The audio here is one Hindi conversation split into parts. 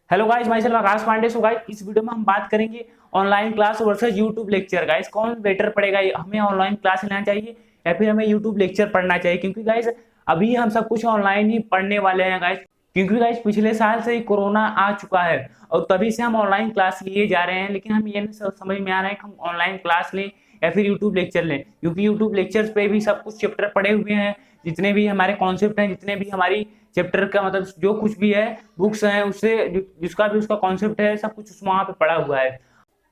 Hello guys, myself Akash Pandey. So guys, इस वीडियो में हम बात करेंगे online class versus YouTube lecture. Guys, कौन बेटर पड़ेगा, हमें ऑनलाइन क्लास लेना चाहिए या फिर हमें यूट्यूब लेक्चर पढ़ना चाहिए? क्योंकि गाइस अभी हम सब कुछ ऑनलाइन ही पढ़ने वाले हैं गाइस। क्योंकि गाइस पिछले साल से ही कोरोना आ चुका है और तभी से हम ऑनलाइन क्लास लिए जा रहे हैं। लेकिन हम ये नहीं समझ में आ रहा है कि हम ऑनलाइन क्लास लें या फिर यूट्यूब लेक्चर लें, क्योंकि यूट्यूब लेक्चर्स पे भी सब कुछ चैप्टर पड़े हुए हैं। जितने भी हमारे कॉन्सेप्ट हैं, जितने भी हमारी चैप्टर का मतलब जो कुछ भी है, बुक्स हैं, उससे जिसका भी उसका कॉन्सेप्ट है, सब कुछ वहाँ पे पड़ा हुआ है।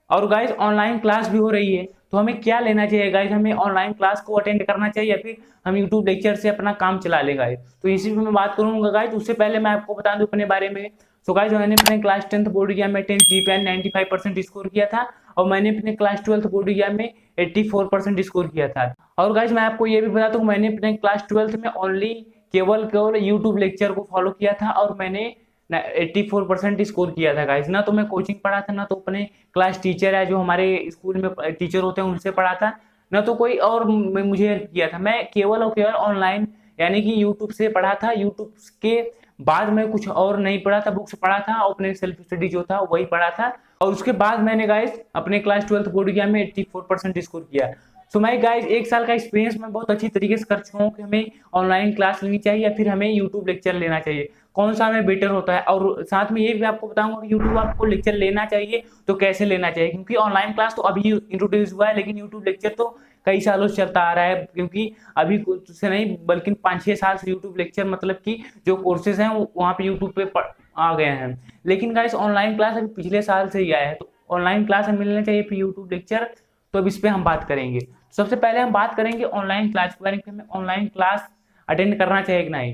और गाइस ऑनलाइन क्लास भी हो रही है, तो हमें क्या लेना चाहिए गाइस? हमें ऑनलाइन क्लास को अटेंड करना चाहिए या फिर हम यूट्यूब लेक्चर से अपना काम चला ले गाइस? तो इसी पे मैं बात करूंगा गाइस। उससे पहले मैं आपको बता दूं अपने बारे में। सो गाइस, मैंने अपने क्लास 10th बोर्ड एग्जाम में 10 जीपीए 95% स्कोर किया था और मैंने अपने क्लास 12th बोर्ड एग्जाम में 84% स्कोर किया था। और गाइस मैं आपको ये भी बता दूं, मैंने अपने क्लास 12th में ओनली केवल केवल यूट्यूब लेक्चर को फॉलो किया था और मैंने 84% स्कोर किया था गाइस। ना तो मैं कोचिंग पढ़ा था, ना तो अपने क्लास टीचर है जो हमारे स्कूल में टीचर होते हैं उनसे पढ़ा था, ना तो कोई और मुझे हेल्प किया था। मैं केवल और केवल ऑनलाइन यानी कि यूट्यूब से पढ़ा था। यूट्यूब के बाद मैं कुछ और नहीं पढ़ा था, बुक्स पढ़ा था, अपने सेल्फ स्टडी जो था वही पढ़ा था। और उसके बाद मैंने गाइस अपने क्लास 12th बोर्ड एग्जाम में 84% स्कोर किया। सो माय गाइस, एक साल का एक्सपीरियंस मैं बहुत अच्छी तरीके से कर चुका हूँ कि हमें ऑनलाइन क्लास लेनी चाहिए या फिर हमें यूट्यूब लेक्चर लेना चाहिए, कौन सा हमें बेटर होता है। और साथ में ये भी आपको बताऊंगा कि यूट्यूब आपको लेक्चर लेना चाहिए तो कैसे लेना चाहिए, क्योंकि ऑनलाइन क्लास तो अभी इंट्रोड्यूस हुआ है लेकिन यूट्यूब लेक्चर तो कई सालों से चलता आ रहा है। क्योंकि अभी कुछ से नहीं बल्कि 5-6 साल से यूट्यूब लेक्चर मतलब कि जो कोर्सेज हैं वो वहाँ पे यूट्यूब पे आ गए हैं। लेकिन गाइस ऑनलाइन क्लास अभी पिछले साल से ही आया है, तो ऑनलाइन क्लास हमें मिलना चाहिए फिर यूट्यूब लेक्चर। तो अब इस पे हम बात करेंगे। सबसे पहले हम बात करेंगे ऑनलाइन क्लास के बारे में, हमें ऑनलाइन क्लास अटेंड करना चाहिए कि नहीं।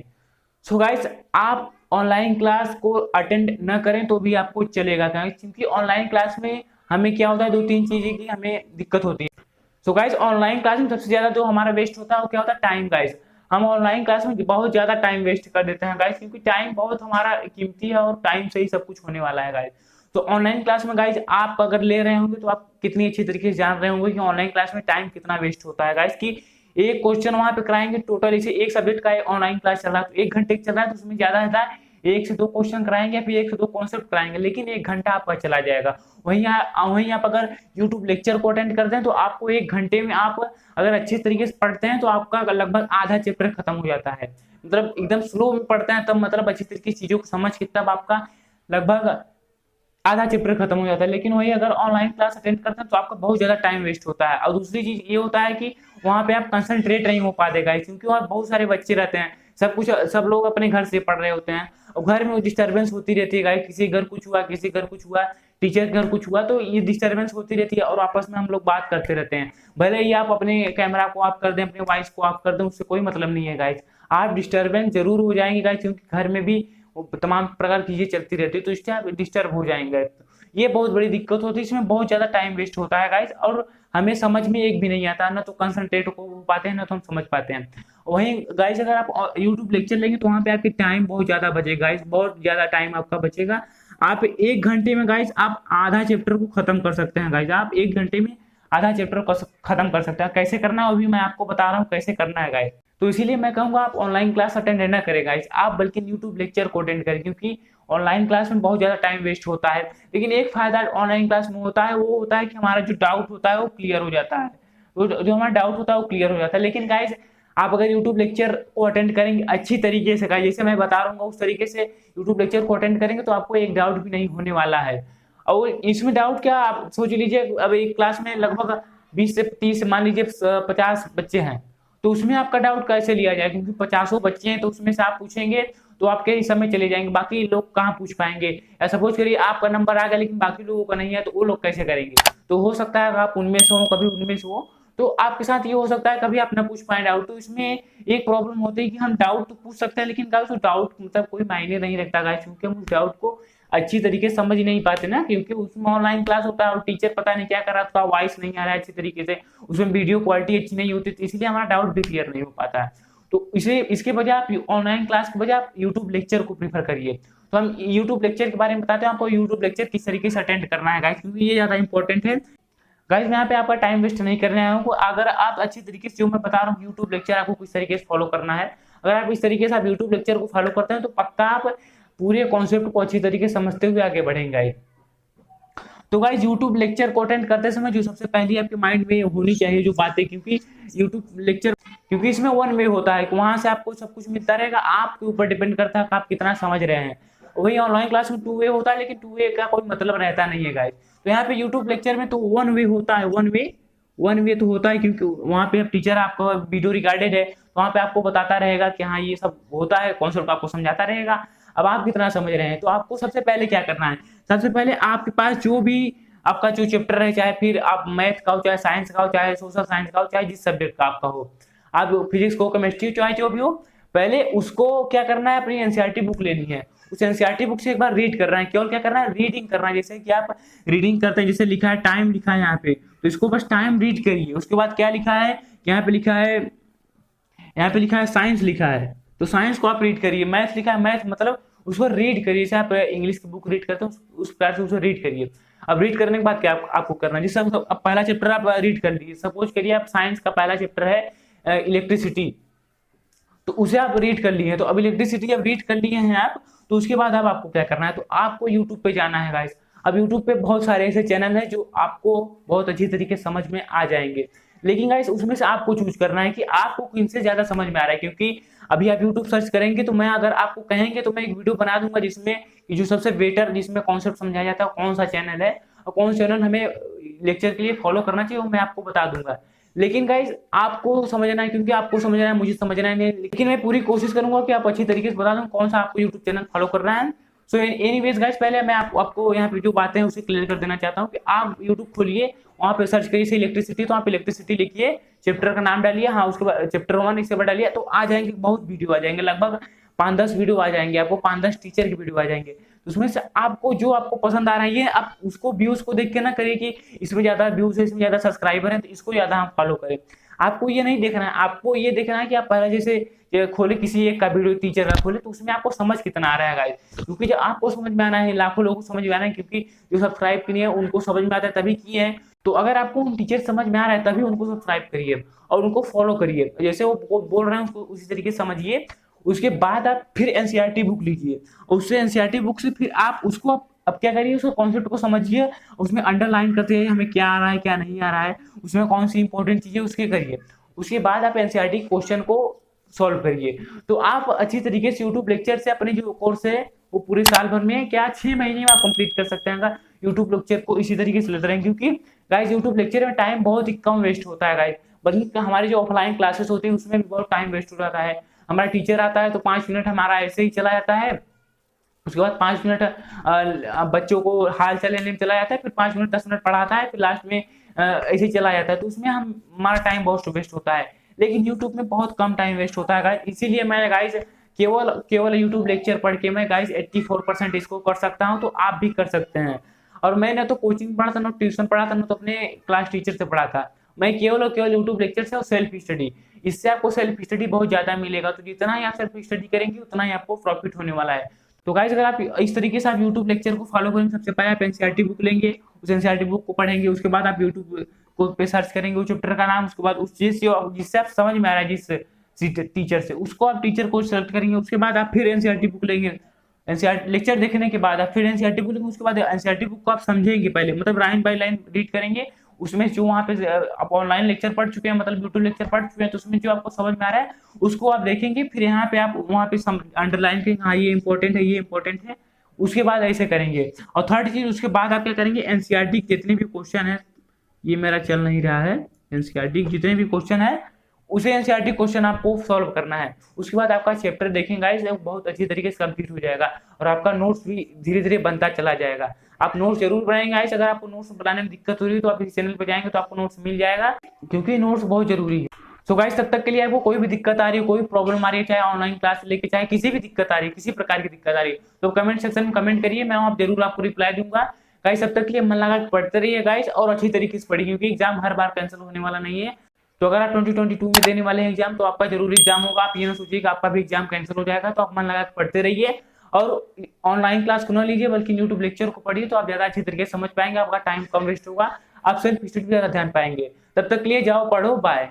सो गाइस, आप ऑनलाइन क्लास को अटेंड न करें तो भी आपको चलेगा, क्योंकि ऑनलाइन क्लास में हमें क्या होता है, 2-3 चीजें की हमें दिक्कत होती है। सो गाइस, ऑनलाइन क्लास में सबसे ज्यादा जो हमारा वेस्ट होता है वो क्या होता है, टाइम गाइस। हम ऑनलाइन क्लास में बहुत ज्यादा टाइम वेस्ट कर देते हैं गाइस, क्योंकि टाइम बहुत हमारा कीमती है और टाइम से ही सब कुछ होने वाला है गाइस। तो ऑनलाइन क्लास में गाइस आप अगर ले रहे होंगे तो आप कितनी अच्छी तरीके से जान रहे होंगे कि ऑनलाइन क्लास में टाइम कितना वेस्ट होता है गाइस। कि एक क्वेश्चन वहां पे कराएंगे, टोटल इसे एक सब्जेक्ट का ऑनलाइन क्लास चल रहा है तो 1 घंटे चल रहा है, तो उसमें ज्यादा ज्यादा 1 से 2 क्वेश्चन कराएंगे या फिर 1 से 2 कॉन्सेप्ट कराएंगे, लेकिन 1 घंटा आपका चला जाएगा। वहीं आप अगर यूट्यूब लेक्चर को अटेंड करते हैं तो आपको 1 घंटे में आप अगर अच्छे तरीके से पढ़ते हैं तो आपका लगभग आधा चैप्टर खत्म हो जाता है। मतलब एकदम स्लो में पढ़ते हैं तब, मतलब अच्छी तरीके से चीजों को समझ के तब आपका लगभग आधा चैप्टर खत्म हो जाता है। लेकिन वही अगर ऑनलाइन क्लास अटेंड करते हैं तो आपका बहुत ज्यादा टाइम वेस्ट होता है। और दूसरी चीज ये होता है कि वहां पे आप कंसंट्रेट नहीं हो पाते गाइस, क्योंकि वहाँ बहुत सारे बच्चे रहते हैं, सब लोग अपने घर से पढ़ रहे होते हैं और घर में डिस्टर्बेंस होती रहती है गाइस। किसी घर कुछ हुआ, किसी घर कुछ हुआ, टीचर के घर कुछ हुआ, तो ये डिस्टर्बेंस होती रहती है और आपस में हम लोग बात करते रहते हैं। भले ही आप अपने कैमरा को ऑफ कर दें, अपने वॉइस को ऑफ कर दें, उससे कोई मतलब नहीं है गाइस। आप डिस्टर्बेंस जरूर हो जाएंगे गाइस, क्योंकि घर में भी तमाम प्रकार की चीजें चलती रहती है, तो इससे आप डिस्टर्ब हो जाएंगे। ये बहुत बड़ी दिक्कत होती है, इसमें बहुत ज्यादा टाइम वेस्ट होता है गाइस और हमें समझ में एक भी नहीं आता, ना तो कंसंट्रेट हो पाते हैं ना तो हम समझ पाते हैं। वहीं गाइस अगर आप यूट्यूब लेक्चर लेंगे तो वहां पे आपकी टाइम बहुत ज्यादा बचेगा गाइस, बहुत ज्यादा टाइम आपका बचेगा। आप 1 घंटे में गाइस आप आधा चैप्टर को खत्म कर सकते हैं गाइस। आप 1 घंटे में आधा चैप्टर को खत्म कर सकते हैं। कैसे करना है अभी मैं आपको बता रहा हूँ कैसे करना है गाइस। तो इसीलिए मैं कहूंगा आप ऑनलाइन क्लास अटेंड न करें गाइस, आप बल्कि यूट्यूब लेक्चर को अटेंड करें, क्योंकि ऑनलाइन क्लास में बहुत ज्यादा टाइम वेस्ट होता है। लेकिन एक फायदा ऑनलाइन क्लास में होता है, वो होता है कि हमारा जो डाउट होता है वो क्लियर हो जाता है। जो हमारा डाउट होता है वो क्लियर हो जाता है। लेकिन गाइस आप अगर यूट्यूब लेक्चर को अटेंड करेंगे अच्छी तरीके से गाइस, जैसे मैं बता रहा हूँ उस तरीके से यूट्यूब लेक्चर को अटेंड करेंगे तो आपको एक डाउट भी नहीं होने वाला है। और इसमें डाउट क्या, आप सोच लीजिए अब एक क्लास में लगभग 20 से 30 मान लीजिए 50 बच्चे हैं, तो उसमें आपका डाउट कैसे लिया जाए, क्योंकि 50 बच्चे हैं तो उसमें से आप पूछेंगे तो आपके ही समय चले जाएंगे, बाकी लोग कहाँ पूछ पाएंगे। या सपोज करिए आपका नंबर आ गया लेकिन बाकी लोगों का नहीं है, तो वो लोग कैसे करेंगे? तो हो सकता है आप उनमें से हो, कभी उनमें से हो, तो आपके साथ ये हो सकता है कभी आप ना पूछ पाए डाउट। तो इसमें एक प्रॉब्लम होती है कि हम डाउट तो पूछ सकते हैं लेकिन गाइस डाउट मतलब कोई मायने नहीं रखता गाइस, क्योंकि हम उस डाउट को अच्छी तरीके से समझ नहीं पाते ना, क्योंकि उसमें ऑनलाइन क्लास होता है और टीचर पता नहीं क्या कर रहा था, वॉइस नहीं आ रहा है अच्छी तरीके से, उसमें वीडियो क्वालिटी अच्छी नहीं होती, तो इसलिए हमारा डाउट भी क्लियर नहीं हो पाता है। तो इसे इसके बजाय आप ऑनलाइन क्लास के बजाय आप यूट्यूब लेक्चर को प्रीफर करिए। तो हम यूट्यूब लेक्चर के बारे में बताते हैं आपको यूट्यूब लेक्चर किस तरीके से अटेंड करना है गाइस, क्योंकि ये ज्यादा इंपॉर्टेंट है। गाइस मैं यहाँ पे आपका टाइम वेस्ट नहीं करने आया हूँ। अगर आप अच्छी तरीके से जो मैं बता रहा हूँ यूट्यूब लेक्चर आपको किस तरीके से फॉलो करना है, अगर आप इस तरीके से आप यूट्यूब लेक्चर को फॉलो करते हैं तो पक्का आप पूरे कॉन्सेप्ट को अच्छी तरीके से समझते हुए आगे बढ़ेंगे। तो गाइज यूट्यूब लेक्चर को अटेंड करते समय जो सबसे पहली आपके माइंड में होनी चाहिए जो बातें, क्योंकि यूट्यूब लेक्चर, क्योंकि इसमें वन वे होता है, वहां से आपको सब कुछ मिलता रहेगा, आपके ऊपर डिपेंड करता है कि आप कितना समझ रहे हैं। वही ऑनलाइन क्लास में टू वे होता है, लेकिन टू वे का कोई मतलब रहता नहीं है गाइज। तो यहाँ पे यूट्यूब लेक्चर में तो वन वे होता है, वन वे तो होता है, क्योंकि वहाँ पे टीचर आपका वीडियो रिकॉर्डेड है, तो वहाँ पे आपको बताता रहेगा कि हाँ ये सब होता है, कॉन्सेप्ट आपको समझाता रहेगा। अब आप कितना समझ रहे हैं, तो आपको सबसे पहले क्या करना है, सबसे पहले आपके पास जो भी आपका जो चैप्टर है, चाहे फिर आप मैथ का हो, चाहे साइंस का हो, चाहे सोशल साइंस का हो, चाहे जिस सब्जेक्ट का आपका हो, आप फिजिक्स को, केमिस्ट्री, चाहे जो भी हो, पहले उसको क्या करना है, अपनी एनसीईआरटी बुक लेनी है। उस एनसीईआरटी बुक से एक बार रीड करना है, केवल क्या करना है, रीडिंग करना है। जैसे कि आप रीडिंग करते हैं, जैसे लिखा है टाइम, लिखा है यहाँ पे, तो इसको बस टाइम रीड करिए। उसके बाद क्या लिखा है, यहाँ पे लिखा है, यहाँ पे लिखा है साइंस लिखा है, तो साइंस को आप रीड करिए। मैथ लिखा है, मैथ मतलब उसको रीड करिए, जैसे आप इंग्लिश की बुक रीड करते हो उस प्रकार से उसे रीड करिए। अब रीड करने के बाद क्या आपको करना है, जैसे अब पहला चैप्टर आप रीड कर लीजिए, सपोज करिए आप साइंस का पहला चैप्टर है इलेक्ट्रिसिटी, तो उसे आप रीड कर लिए हैं। तो अब इलेक्ट्रिसिटी जब रीड कर लिए हैं आप, तो उसके बाद अब आपको क्या करना है, तो आपको यूट्यूब पे जाना है गाइस। अब यूट्यूब पे बहुत सारे ऐसे चैनल हैं जो आपको बहुत अच्छी तरीके से समझ में आ जाएंगे, लेकिन गाइस उसमें से आपको चूज करना है कि आपको किनसे ज्यादा समझ में आ रहा है। क्योंकि अभी आप यूट्यूब सर्च करेंगे, तो मैं अगर आपको कहेंगे तो मैं एक वीडियो बना दूंगा जिसमें जो सबसे बेटर, जिसमें कॉन्सेप्ट समझाया जाता है, कौन सा चैनल है और कौन सा चैनल हमें लेक्चर के लिए फॉलो करना चाहिए, वो मैं आपको बता दूंगा। लेकिन गाइज आपको समझना है, क्योंकि आपको समझना है, मुझे समझना है नहीं, लेकिन मैं पूरी कोशिश करूंगा कि आप अच्छी तरीके से बता दूं कौन सा आपको यूट्यूब चैनल फॉलो करना है। सो एनीवेज गाइज, पहले मैं आपको यहाँ पे जो बातें हैं उसे क्लियर कर देना चाहता हूँ कि आप यूट्यूब खोलिए, वहाँ पे सर्च करिए इलेक्ट्रिसिटी, तो आप इलेक्ट्रिसिटी लिखिए, चैप्टर का नाम डालिए, हाँ उसके बाद चैप्टर 1 इसके बाद डालिए, तो आ जाएंगे बहुत वीडियो आ जाएंगे, लगभग 5-10 वीडियो आ जाएंगे आपको, 5-10 टीचर की वीडियो आ जाएंगे। तो उसमें से आपको जो आपको पसंद आ रहा है, ये आप उसको व्यूज को देख के ना करिए कि इसमें ज्यादा व्यूज है, इसमें ज्यादा सब्सक्राइबर है, तो इसको ज्यादा हम फॉलो करें। आपको ये नहीं देखना है, आपको ये देखना है कि आप पहले जैसे खोले किसी एक का वीडियो टीचर का खोले, तो उसमें आपको समझ कितना आ रहा है गाइस, क्योंकि जब आपको समझ में आना है, लाखों लोगों को समझ में आना है, क्योंकि जो सब्सक्राइब किए हैं उनको समझ में आता है तभी किए हैं। तो अगर आपको उन टीचर समझ में आ रहा है तभी उनको सब्सक्राइब करिए और उनको फॉलो करिए, जैसे वो बोल रहे हैं उसको उसी तरीके से समझिए। उसके बाद आप फिर एनसीईआरटी बुक लीजिए, उससे एनसीईआरटी बुक से फिर आप उसको अब क्या करिए, उसको कॉन्सेप्ट को समझिए, उसमें अंडरलाइन करते हैं हमें क्या आ रहा है क्या नहीं आ रहा है, उसमें कौन सी इंपॉर्टेंट चीजें उसके करिए। उसके बाद आप एनसीईआरटी क्वेश्चन को सॉल्व करिए। तो आप अच्छी तरीके से यूट्यूब लेक्चर से अपने जो कोर्स है वो पूरे साल भर में क्या 6 महीने में आप कंप्लीट कर सकते हैं अगर यूट्यूब लेक्चर को इसी तरीके से लेते रहें। क्योंकि गाइस यूट्यूब लेक्चर में टाइम बहुत ही कम वेस्ट होता है गाइस, बल्कि हमारे जो ऑफलाइन क्लासेस होती है उसमें भी बहुत टाइम वेस्ट हो जाता है। हमारा टीचर आता है तो 5 मिनट हमारा ऐसे ही चला जाता है, उसके बाद 5 मिनट बच्चों को हाल चाल लेने में चला जाता है, फिर 5 मिनट 10 मिनट पढ़ाता है, फिर लास्ट में ऐसे ही चला जाता है, तो उसमें हमारा टाइम बहुत वेस्ट होता है। लेकिन यूट्यूब में बहुत कम टाइम वेस्ट होता है गाइस, इसीलिए मैं गाइस केवल यूट्यूब लेक्चर पढ़ के मैं गाइस 84% इसको कर सकता हूँ, तो आप भी कर सकते हैं। और मैंने तो कोचिंग पढ़ा था, ना ट्यूशन पढ़ा था, ना तो अपने क्लास टीचर से पढ़ा था, मैं केवल और केवल यूट्यूब लेक्चर से और सेल्फ स्टडी, इससे आपको सेल्फ स्टडी बहुत ज्यादा मिलेगा। तो जितना ही आप सेल्फ स्टडी करेंगे उतना ही आपको प्रॉफिट होने वाला है। तो गाइस अगर आप इस तरीके से आप यूट्यूब लेक्चर को फॉलो करेंगे, सबसे पहले आप एनसीईआरटी बुक लेंगे, उस एनसीईआरटी बुक को पढ़ेंगे, उसके बाद आप यूट्यूब को पे सर्च करेंगे उस चैप्टर का नाम, उसके बाद उस चीज जिससे आप समझ में आ रहा है जिस टीचर से, उसको आप टीचर को सेलेक्ट करेंगे। उसके बाद आप फिर एनसीईआरटी बुक लेंगे, एनसीईआरटी लेक्चर देखने के बाद आप फिर एनसीईआरटी बुक लेंगे, उसके बाद एनसीईआरटी बुक को आप समझेंगे पहले, मतलब लाइन बाय लाइन रीड करेंगे। उसमें जो वहाँ पे आप ऑनलाइन लेक्चर पढ़ चुके हैं, मतलब यूट्यूब लेक्चर पढ़ चुके हैं, तो उसमें जो आपको समझ में आ रहा है उसको आप देखेंगे, फिर यहाँ पे आप वहाँ पे अंडरलाइन करेंगे, हाँ ये इंपॉर्टेंट है, ये इंपॉर्टेंट है। उसके बाद ऐसे करेंगे। और थर्ड चीज, उसके बाद आप क्या करेंगे, एनसीईआरटी के जितने भी क्वेश्चन है, ये मेरा चल नहीं रहा है, एनसीईआरटी के जितने भी क्वेश्चन है उसे एनसीईआरटी क्वेश्चन आपको सॉल्व करना है। उसके बाद आपका चैप्टर देखेंगे गाइस बहुत अच्छी तरीके से कंप्लीट हो जाएगा और आपका नोट्स भी धीरे धीरे बनता चला जाएगा। आप नोट्स जरूर बनाएंगे गाइस, अगर आपको नोट्स बनाने में दिक्कत हो रही है तो आप इस चैनल पर जाएंगे तो आपको नोट्स मिल जाएगा, क्योंकि नोट्स बहुत जरूरी है। सो गाइस तब तक के लिए आपको कोई भी दिक्कत आ रही है, कोई प्रॉब्लम आ रही है, चाहे ऑनलाइन क्लास लेके, चाहे किसी भी दिक्कत आ रही है, किसी प्रकार की दिक्कत आ रही है, तो कमेंट सेक्शन में कमेंट करिए, मैं आप जरूर आपको रिप्लाई दूंगा। गाइस तब तक के लिए मन लगा पढ़ते रहिए गाइस, और अच्छी तरीके से पढ़िए, क्योंकि एग्जाम हर बार कैंसिल होने वाला नहीं है। तो अगर आप 2022 में देने वाले हैं एग्जाम, तो आपका जरूर एग्जाम होगा, आप ये ना सोचिए कि आपका भी एग्जाम कैंसिल हो जाएगा। तो आप मन लगा पढ़ते रहिए और ऑनलाइन क्लास को ना लीजिए, बल्कि यूट्यूब लेक्चर को पढ़िए, तो आप ज्यादा अच्छी तरीके से समझ पाएंगे, आपका टाइम कम वेस्ट होगा, आप सेल्फ स्टडी पे ज्यादा ध्यान पाएंगे। तब तक के लिए जाओ पढ़ो, बाय।